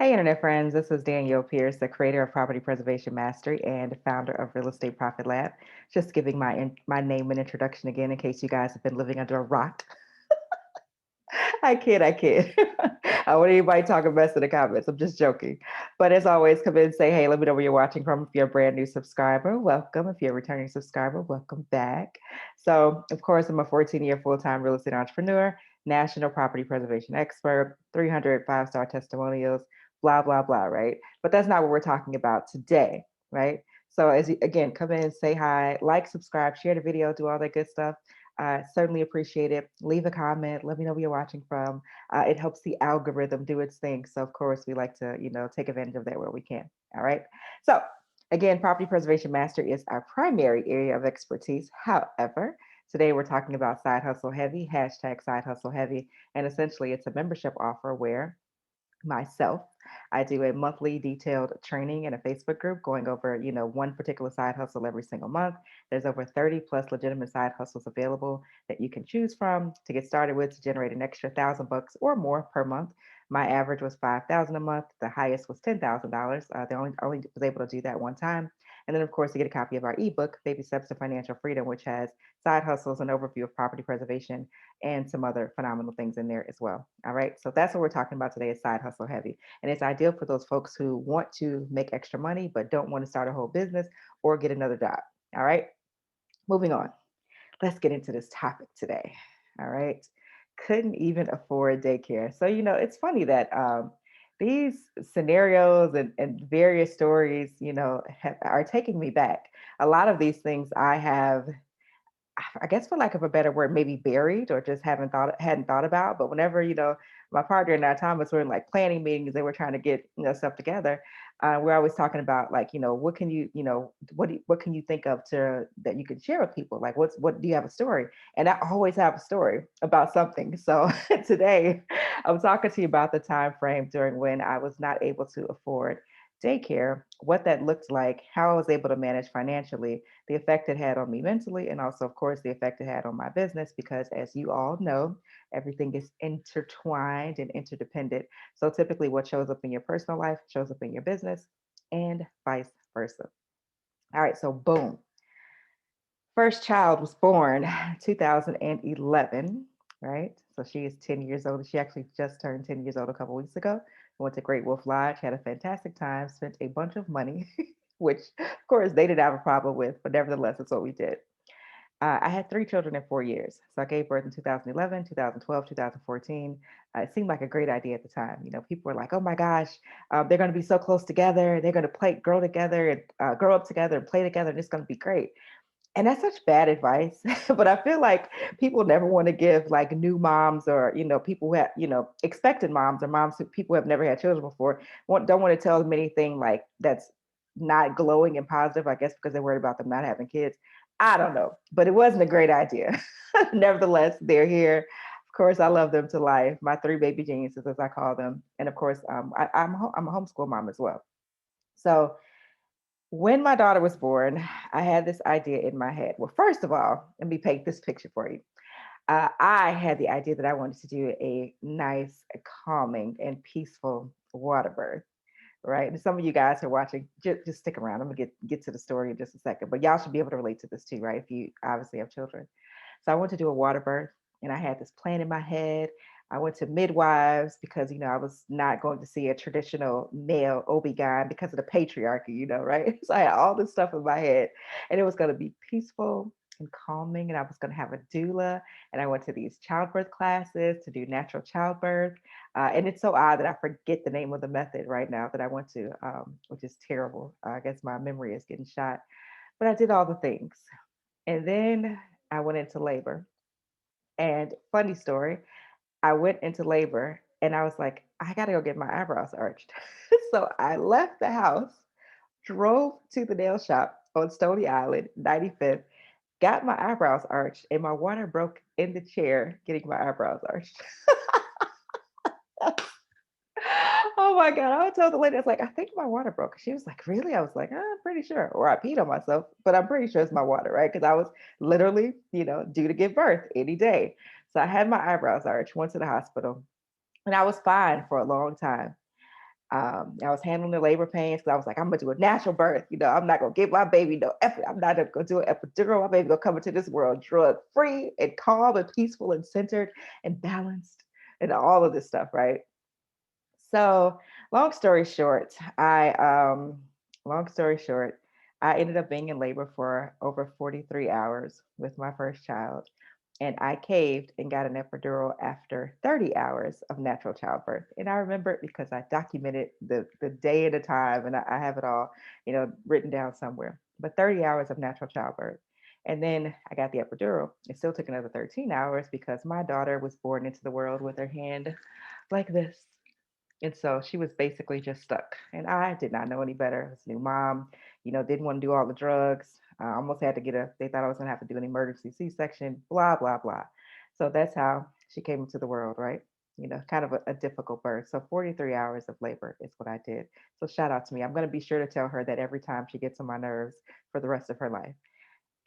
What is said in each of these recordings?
Hey, Internet friends. This is Danielle Pierce, the creator of Property Preservation Mastery and founder of Real Estate Profit Lab. Just giving my name and introduction again in case you guys have been living under a rock. I kid, I kid. I want anybody talking mess in the comments. I'm just joking. But as always, come in and say, hey, let me know where you're watching from. If you're a brand new subscriber, welcome. If you're a returning subscriber, welcome back. So, of course, I'm a 14-year full-time real estate entrepreneur, national property preservation expert, 300 five-star testimonials, blah, blah, blah, right? But that's not what we're talking about today, right? So as you, again, come in and say hi, like, subscribe, share the video, do all that good stuff. Certainly appreciate it. Leave a comment. Let me know where you're watching from. It helps the algorithm do its thing. So of course we like to, take advantage of that where we can. All right. So again, property preservation master is our primary area of expertise. However, today we're talking about side hustle heavy, hashtag side hustle heavy. And essentially it's a membership offer where myself. I do a monthly detailed training in a Facebook group going over, one particular side hustle every single month. There's over 30 plus legitimate side hustles available that you can choose from to get started with to generate an extra $1,000 or more per month. My average was 5,000 a month. The highest was $10,000. They only was able to do that one time. And then, of course, you get a copy of our ebook, Baby Steps to Financial Freedom, which has side hustles, an overview of property preservation, and some other phenomenal things in there as well. All right. So that's what we're talking about today is side hustle heavy. And it's ideal for those folks who want to make extra money, but don't want to start a whole business or get another job. All right. Moving on. Let's get into this topic today. All right. Couldn't even afford daycare. So, it's funny that these scenarios and various stories, are taking me back. A lot of these things I have, I guess for lack of a better word, maybe buried or just hadn't thought about. But whenever, my partner and I, Thomas, were in like planning meetings, they were trying to get, stuff together. We're always talking about like, what can you, what can you think of to that you can share with people? Like what do you have a story? And I always have a story about something. So today I'm talking to you about the time frame during when I was not able to afford daycare, what that looked like, how I was able to manage financially, the effect it had on me mentally, and also, of course, the effect it had on my business. Because as you all know, everything is intertwined and interdependent. So typically, what shows up in your personal life shows up in your business, and vice versa. All right, so boom. First child was born 2011, right? So she is 10 years old. She actually just turned 10 years old a couple weeks ago. Went to Great Wolf Lodge, had a fantastic time, spent a bunch of money, which of course they didn't have a problem with, but nevertheless, it's what we did. I had three children in 4 years. So I gave birth in 2011, 2012, 2014. It seemed like a great idea at the time. People were like, oh my gosh, they're going to be so close together. They're going to grow together and grow up together and play together. And it's going to be great. And that's such bad advice. But I feel like people never want to give like new moms or, people who have, expected moms or moms who people who have never had children before, don't want to tell them anything like that's not glowing and positive, I guess, because they're worried about them not having kids. I don't know, but it wasn't a great idea. Nevertheless, they're here. Of course, I love them to life. My three baby geniuses, as I call them. And of course, I'm a homeschool mom as well. So when my daughter was born, I had this idea in my head. Well, first of all, let me paint this picture for you. I had the idea that I wanted to do a nice, calming, and peaceful water birth, right? And some of you guys who are watching, just stick around. I'm gonna get to the story in just a second, but y'all should be able to relate to this too, right? If you obviously have children. So I went to do a water birth, and I had this plan in my head. I went to midwives because I was not going to see a traditional male OB-GYN because of the patriarchy, right? So I had all this stuff in my head, and it was going to be peaceful and calming, and I was going to have a doula, and I went to these childbirth classes to do natural childbirth. And it's so odd that I forget the name of the method right now that I went to, which is terrible. I guess my memory is getting shot, but I did all the things. And then I went into labor. And funny story, I went into labor and I was like, I got to go get my eyebrows arched. So I left the house, drove to the nail shop on Stony Island, 95th, got my eyebrows arched, and my water broke in the chair getting my eyebrows arched. Oh my God. I told the lady, I was like, I think my water broke. She was like, really? I was like, I'm pretty sure. Or I peed on myself, but I'm pretty sure it's my water, right? Because I was literally, due to give birth any day. So I had my eyebrows arched, went to the hospital, and I was fine for a long time. I was handling the labor pains because I was like, I'm gonna do a natural birth. I'm not gonna give my baby no effort. I'm not gonna do an epidural. My baby gonna come into this world drug free and calm and peaceful and centered and balanced and all of this stuff, right? So, long story short, long story short, I ended up being in labor for over 43 hours with my first child, and I caved and got an epidural after 30 hours of natural childbirth. And I remember it because I documented the day and the time, and I have it all, written down somewhere. But 30 hours of natural childbirth. And then I got the epidural. It still took another 13 hours because my daughter was born into the world with her hand like this. And so she was basically just stuck. And I did not know any better. I was a new mom, didn't want to do all the drugs. I almost had to they thought I was going to have to do an emergency C section, blah, blah, blah. So that's how she came into the world, right? Kind of a difficult birth. So 43 hours of labor is what I did. So shout out to me. I'm going to be sure to tell her that every time she gets on my nerves for the rest of her life.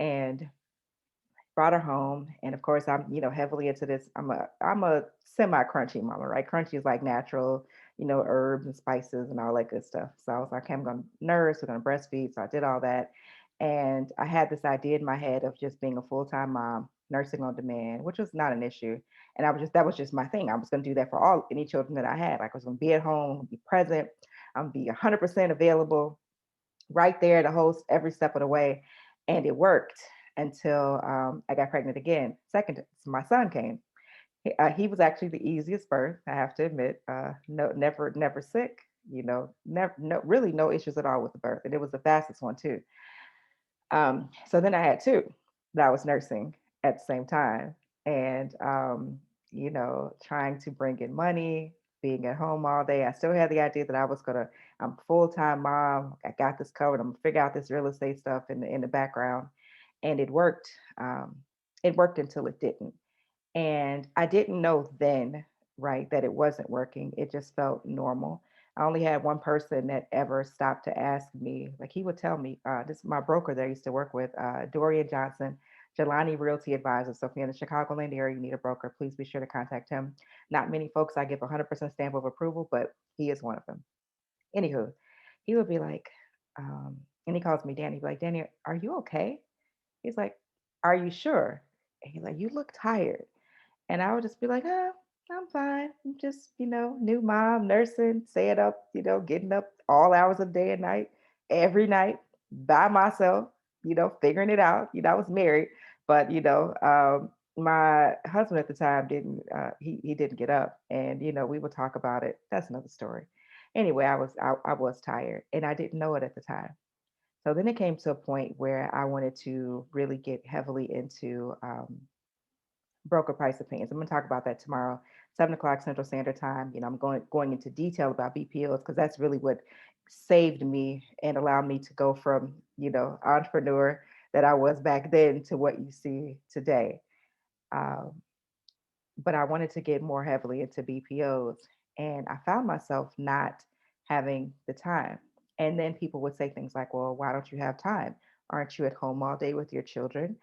And brought her home, and of course I'm heavily into this. I'm a semi crunchy mama, right? Crunchy is like natural, herbs and spices and all that good stuff. So I was like, okay, I'm gonna nurse, we're gonna breastfeed. So I did all that, and I had this idea in my head of just being a full-time mom, nursing on demand, which was not an issue. And that was just my thing. I was gonna do that for all any children that I had. Like I was gonna be at home, be present, I'm gonna be 100% available, right there to host every step of the way. And it worked until I got pregnant again. Second, so my son came. He was actually the easiest birth, I have to admit. No, never sick. Never, no, really no issues at all with the birth, and it was the fastest one too. So then I had two that I was nursing at the same time, and trying to bring in money, being at home all day. I still had the idea that I'm a full time mom. I got this covered. I'm gonna figure out this real estate stuff in the background, and it worked. It worked until it didn't. And I didn't know then, right, that it wasn't working. It just felt normal. I only had one person that ever stopped to ask me, like he would tell me, this is my broker that I used to work with, Dorian Johnson, Jelani Realty Advisor. So if you're in the Chicagoland area, you need a broker, please be sure to contact him. Not many folks I give 100% stamp of approval, but he is one of them. Anywho, he would be like, and he calls me Danny, he'd be like, Danny, are you okay? He's like, are you sure? And he's like, you look tired. And I would just be like, I'm fine. I'm just, new mom, nursing, staying up, getting up all hours of the day and night, every night by myself, figuring it out. I was married, but, my husband at the time he didn't get up, and, we would talk about it. That's another story. Anyway, I was tired, and I didn't know it at the time. So then it came to a point where I wanted to really get heavily into broker price opinions. I'm going to talk about that tomorrow, 7 o'clock Central Standard Time. I'm going into detail about BPOs because that's really what saved me and allowed me to go from entrepreneur that I was back then to what you see today. Um, but I wanted to get more heavily into BPOs, and I found myself not having the time. And then people would say things like, well, why don't you have time? Aren't you at home all day with your children?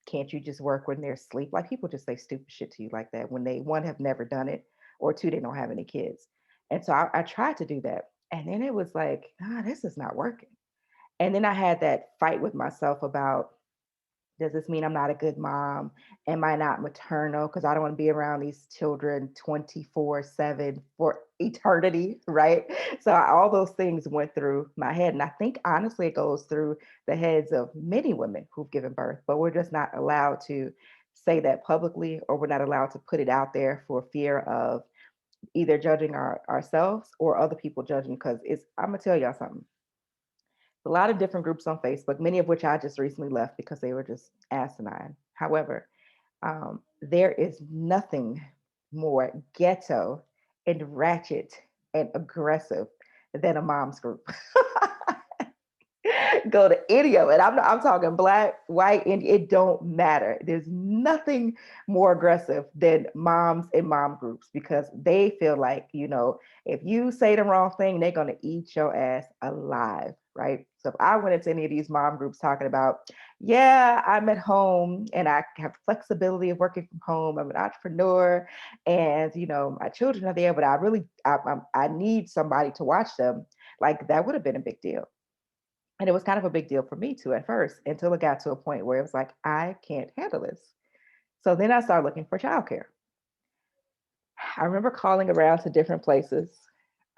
Can't you just work when they're asleep? Like people just say stupid shit to you like that when they, one, have never done it, or two, they don't have any kids. And so I tried to do that. And then it was like, this is not working. And then I had that fight with myself about, does this mean I'm not a good mom? Am I not maternal? Because I don't want to be around these children 24/7 for eternity, right? So all those things went through my head. And I think honestly, it goes through the heads of many women who've given birth, but we're just not allowed to say that publicly, or we're not allowed to put it out there for fear of either judging ourselves or other people judging. Because I'm going to tell y'all something, a lot of different groups on Facebook, many of which I just recently left because they were just asinine. However, there is nothing more ghetto and ratchet and aggressive than a mom's group. Go to any of it. I'm talking black, white, and it don't matter. There's nothing more aggressive than moms and mom groups because they feel like, if you say the wrong thing, they're gonna eat your ass alive, right? So if I went into any of these mom groups talking about, yeah, I'm at home and I have flexibility of working from home. I'm an entrepreneur, and my children are there, but I need somebody to watch them. Like that would have been a big deal. And it was kind of a big deal for me too at first until it got to a point where it was like, I can't handle this. So then I started looking for childcare. I remember calling around to different places,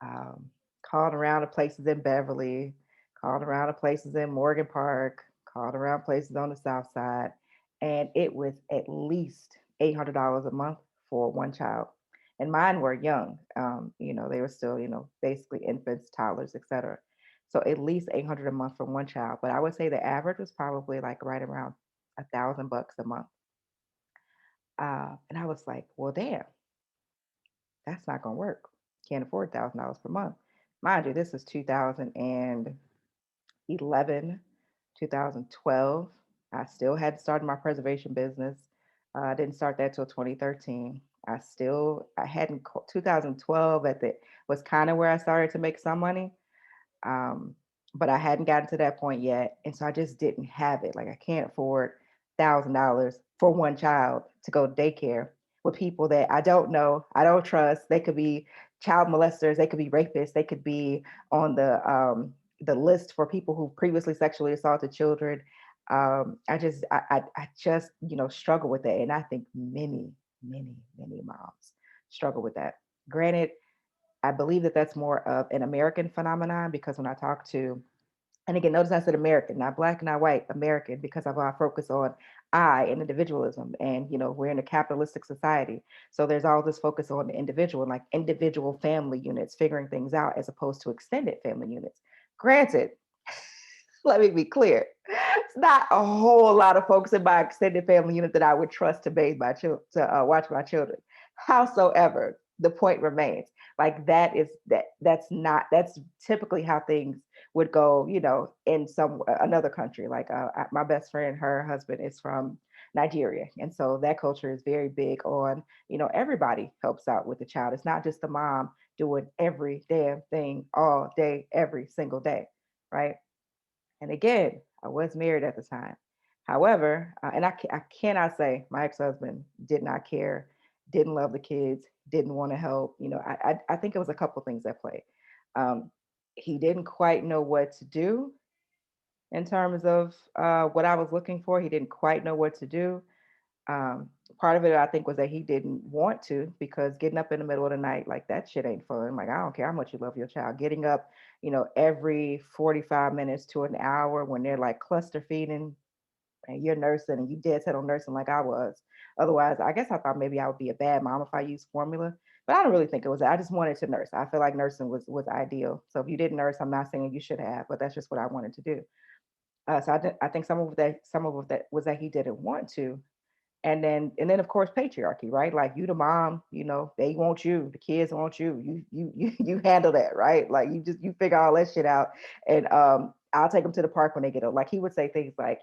um, called around to places in Beverly, called around to places in Morgan Park, called around places on the South Side. And it was at least $800 a month for one child. And mine were young. They were still, basically infants, toddlers, etc. So at least 800 a month for one child. But I would say the average was probably like right around $1,000 a month. And I was like, well, damn, that's not going to work. Can't afford $1,000 per month. Mind you, this is 2011, 2012. I still hadn't started my preservation business. I didn't start that till 2013. I hadn't, 2012 was kind of where I started to make some money. Um, but I hadn't gotten to that point yet. And so I just didn't have it. Like I can't afford $1,000 for one child to go to daycare with people that I don't know, I don't trust. They could be child molesters, they could be rapists, they could be on the list for people who previously sexually assaulted children. I just struggle with that, and I think many moms struggle with that. Granted, I believe that that's more of an American phenomenon because when I talk to, and again, notice I said American, not black, not white, American, because of our focus on I and individualism. And, we're in a capitalistic society. So there's all this focus on the individual, like individual family units, figuring things out as opposed to extended family units. Granted, let me be clear. It's not a whole lot of folks in my extended family unit that I would trust to bathe my children, to watch my children. Howsoever, the point remains. Like that's typically how things would go, in some another country. Like my best friend, her husband is from Nigeria, and so that culture is very big on, everybody helps out with the child. It's not just the mom doing every damn thing all day, every single day, right? And again, I was married at the time. However, I cannot say my ex-husband did not care, didn't love the kids, didn't want to help. I think it was a couple things at play. Um, he didn't quite know what to do in terms of what I was looking for. He didn't quite know what to do. Um, Part of it, I think, was that he didn't want to because getting up in the middle of the night, like that shit ain't fun. Like, I don't care how much you love your child. Getting up, every 45 minutes to an hour when they're like cluster feeding and you're nursing and you dead set on nursing like I was. Otherwise, I guess I thought maybe I would be a bad mom if I used formula, but I don't really think it was. I just wanted to nurse. I feel like nursing was ideal. So if you didn't nurse, I'm not saying you should have, but that's just what I wanted to do. I think some of that was that he didn't want to, and then of course patriarchy, right? Like you the mom, they want you, the kids want you, you handle that, right? Like you figure all that shit out, and I'll take them to the park when they get old. Like he would say things like,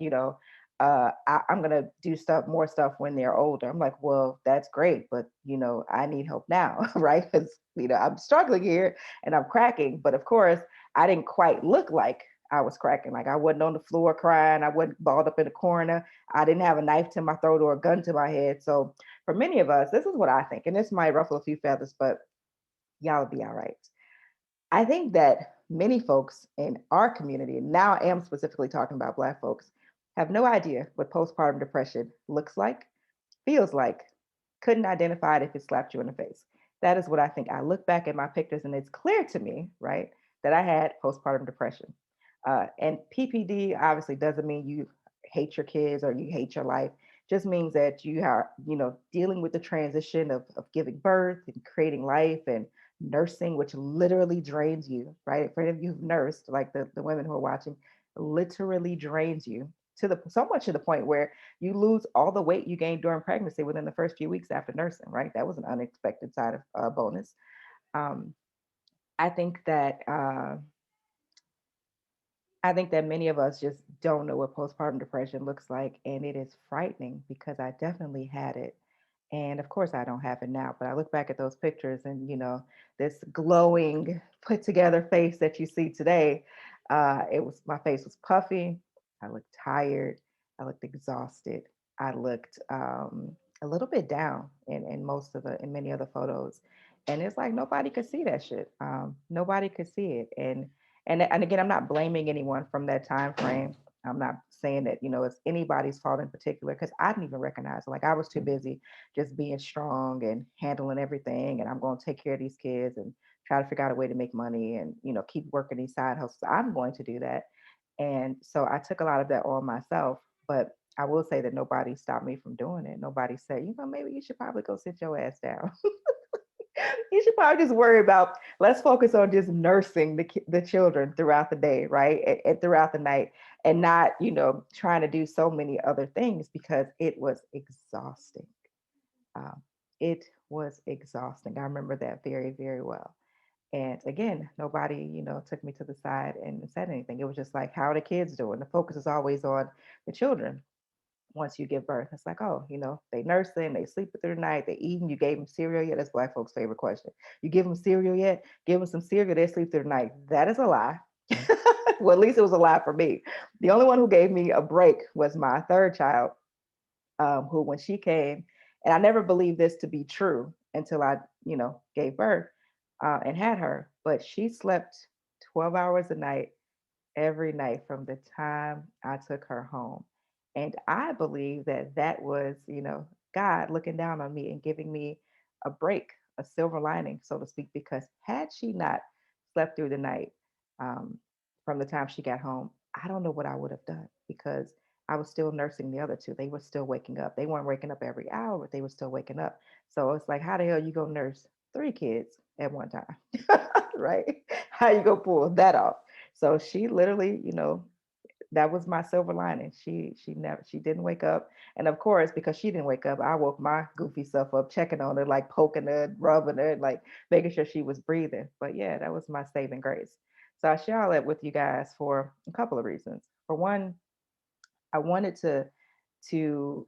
I'm gonna do more stuff when they're older. I'm like, well, that's great, but I need help now, right? Because I'm struggling here and I'm cracking, but of course I didn't quite look like I was cracking. Like I wasn't on the floor crying, I wasn't balled up in the corner, I didn't have a knife to my throat or a gun to my head. So for many of us, this is what I think, and this might ruffle a few feathers, but y'all will be all right. I think that many folks in our community, and now I am specifically talking about Black folks, have no idea what postpartum depression looks like, feels like, couldn't identify it if it slapped you in the face. That is what I think. I look back at my pictures and it's clear to me, right, that I had postpartum depression. And PPD obviously doesn't mean you hate your kids or you hate your life. Just means that you are, dealing with the transition of giving birth and creating life and nursing, which literally drains you, right? For any of you who've nursed, like the women who are watching, literally drains you to the so much to the point where you lose all the weight you gained during pregnancy within the first few weeks after nursing, right? That was an unexpected side of bonus. Um, I think that I think that many of us just don't know what postpartum depression looks like, and it is frightening because I definitely had it. And of course, I don't have it now, but I look back at those pictures and, this glowing, put together face that you see today, my face was puffy. I looked tired. I looked exhausted. I looked a little bit down in many of the photos. And it's like nobody could see that shit. Nobody could see it. And again, I'm not blaming anyone from that time frame. I'm not saying that, it's anybody's fault in particular because I didn't even recognize it. Like I was too busy just being strong and handling everything. And I'm going to take care of these kids and try to figure out a way to make money and, keep working these side hustles. I'm going to do that. And so I took a lot of that on myself. But I will say that nobody stopped me from doing it. Nobody said, maybe you should probably go sit your ass down. You should probably just worry about, let's focus on just nursing the children throughout the day, right? And throughout the night, and not, trying to do so many other things because it was exhausting. Um, it was exhausting. I remember that very, very well. And again, nobody, took me to the side and said anything. It was just like, how are the kids doing? The focus is always on the children once you give birth. It's like, oh, they nursing, they sleep through the night, they eating, you gave them cereal yet? That's Black folks' favorite question. You give them cereal yet? Give them some cereal, they sleep through the night. That is a lie. Well, at least it was a lie for me. The only one who gave me a break was my third child, who, when she came, and I never believed this to be true until I, gave birth and had her, but she slept 12 hours a night every night from the time I took her home. And I believe that that was, God looking down on me and giving me a break, a silver lining, so to speak, because had she not slept through the night um, from the time she got home, I don't know what I would have done because I was still nursing the other two. They were still waking up. They weren't waking up every hour, but they were still waking up. So it's like, how the hell you go nurse three kids at one time? Right? How you go pull that off? So she literally, that was my silver lining. She didn't wake up. And of course, because she didn't wake up, I woke my goofy self up, checking on her, like poking her, rubbing her, like making sure she was breathing. But yeah, that was my saving grace. So I share all that with you guys for a couple of reasons. For one, I wanted to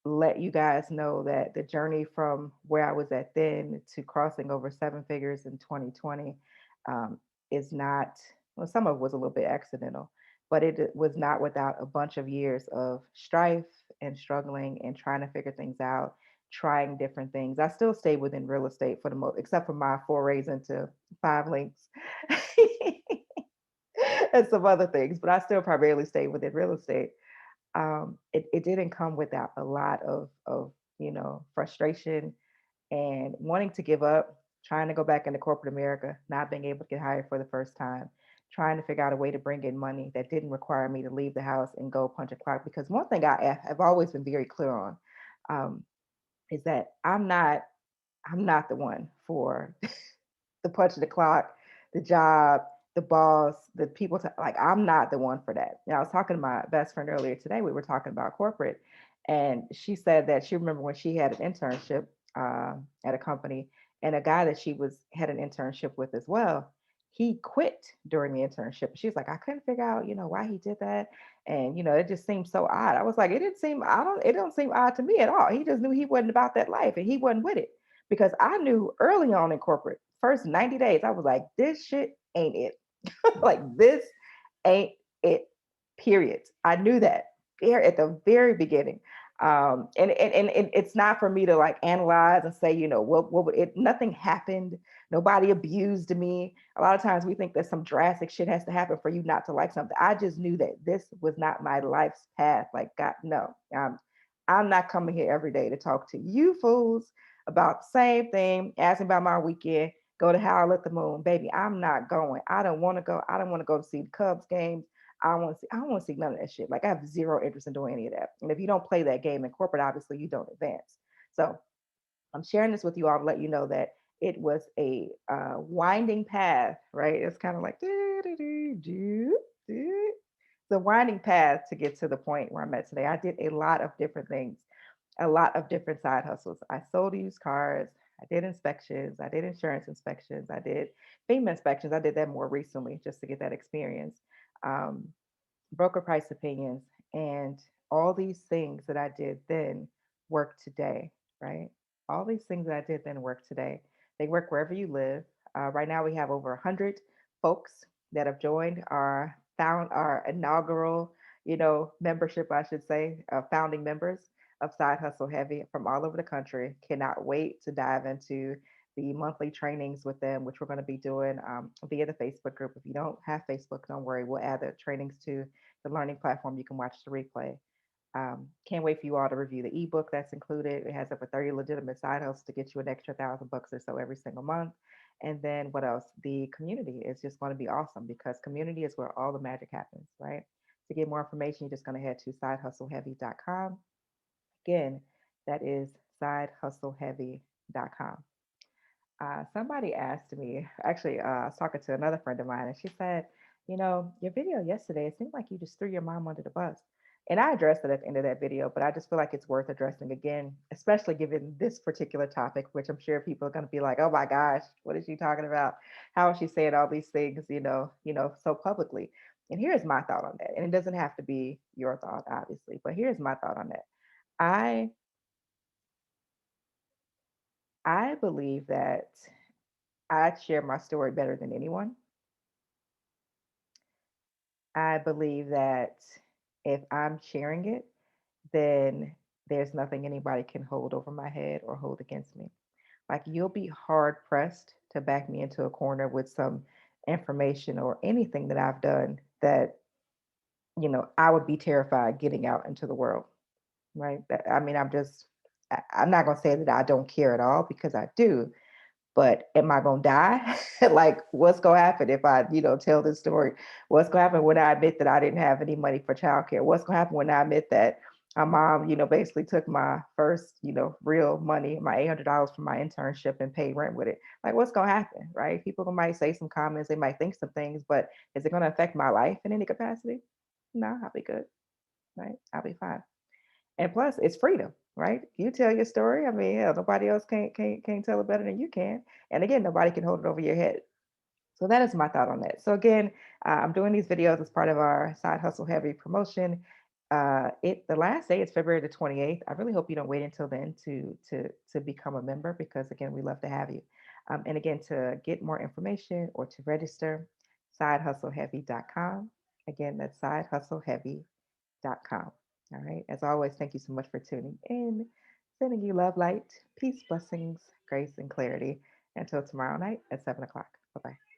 let you guys know that the journey from where I was at then to crossing over seven figures in 2020 um, is not, well, some of it was a little bit accidental, but it was not without a bunch of years of strife and struggling and trying to figure things out, trying different things. I still stay within real estate for the most, except for my forays into five links and some other things, but I still primarily stay within real estate. It didn't come without a lot of frustration and wanting to give up, trying to go back into corporate America, not being able to get hired for the first time, trying to figure out a way to bring in money that didn't require me to leave the house and go punch a clock. Because one thing I have always been very clear on um, is that I'm not the one for the punch of the clock, the job, the boss, the people. Like, I'm not the one for that. I was talking to my best friend earlier today. We were talking about corporate, and she said that she remember when she had an internship at a company, and a guy that she was had an internship with as well. He quit during the internship. She was like, I couldn't figure out, why he did that, and it just seemed so odd. I was like, it didn't seem. I don't. It don't seem odd to me at all. He just knew he wasn't about that life, and he wasn't with it because I knew early on in corporate, first 90 days, I was like, this shit ain't it. Like, this ain't it, period. I knew that there at the very beginning. And it's not for me to like analyze and say, what would it, nothing happened. Nobody abused me. A lot of times we think that some drastic shit has to happen for you not to like something. I just knew that this was not my life's path. Like, God, no. I'm not coming here every day to talk to you fools about the same thing, asking about my weekend, go to Howl at the Moon. Baby, I'm not going. I don't want to go. I don't want to go to see the Cubs games. I don't want to see none of that shit. Like, I have zero interest in doing any of that. And if you don't play that game in corporate, obviously you don't advance. So I'm sharing this with you all to let you know that it was a winding path, right? It's kind of like the winding path to get to the point where I'm at today. I did a lot of different things, a lot of different side hustles. I sold used cars. I did inspections. I did insurance inspections. I did FEMA inspections. I did that more recently just to get that experience. um, broker price opinions, and all these things that I did then work today, right? All these things that I did then work today. They work wherever you live. Right now, we have over 100 folks that have joined our inaugural, membership, I should say, founding members of Side Hustle Heavy from all over the country. Cannot wait to dive into the monthly trainings with them, which we're going to be doing via the Facebook group. If you don't have Facebook, don't worry. We'll add the trainings to the learning platform. You can watch the replay. Can't wait for you all to review the ebook that's included. It has over 30 legitimate side hustles to get you an extra $1,000 or so every single month. And then what else? The community is just going to be awesome because community is where all the magic happens, right? To get more information, you're just going to head to sidehustleheavy.com. Again, that is sidehustleheavy.com. Somebody asked me, actually, I was talking to another friend of mine, and she said, your video yesterday, it seemed like you just threw your mom under the bus. And I addressed it at the end of that video, but I just feel like it's worth addressing again, especially given this particular topic, which I'm sure people are going to be like, oh my gosh, what is she talking about? How is she saying all these things, so publicly? And here's my thought on that. And it doesn't have to be your thought, obviously, but here's my thought on that. I I believe that I share my story better than anyone. I believe that if I'm sharing it, then there's nothing anybody can hold over my head or hold against me. Like you'll be hard pressed to back me into a corner with some information or anything that I've done that, I would be terrified getting out into the world, right? I mean, I'm not going to say that I don't care at all because I do, but am I gonna die? Like, what's gonna happen if I, tell this story? What's gonna happen when I admit that I didn't have any money for childcare? What's gonna happen when I admit that my mom, basically took my first, real money, my $800 from my internship and paid rent with it? Like, what's gonna happen, right? People might say some comments, they might think some things, but is it gonna affect my life in any capacity? No, I'll be good, right? I'll be fine. And plus, it's freedom, right? You tell your story. I mean, hell, nobody else can't tell it better than you can. And again, nobody can hold it over your head. So that is my thought on that. So again, I'm doing these videos as part of our Side Hustle Heavy promotion. The last day is February the 28th. I really hope you don't wait until then to become a member because again, we love to have you. And again, to get more information or to register, sidehustleheavy.com. Again, that's sidehustleheavy.com. All right. As always, thank you so much for tuning in. Sending you love, light, peace, blessings, grace, and clarity. Until tomorrow night at 7 o'clock. Bye bye.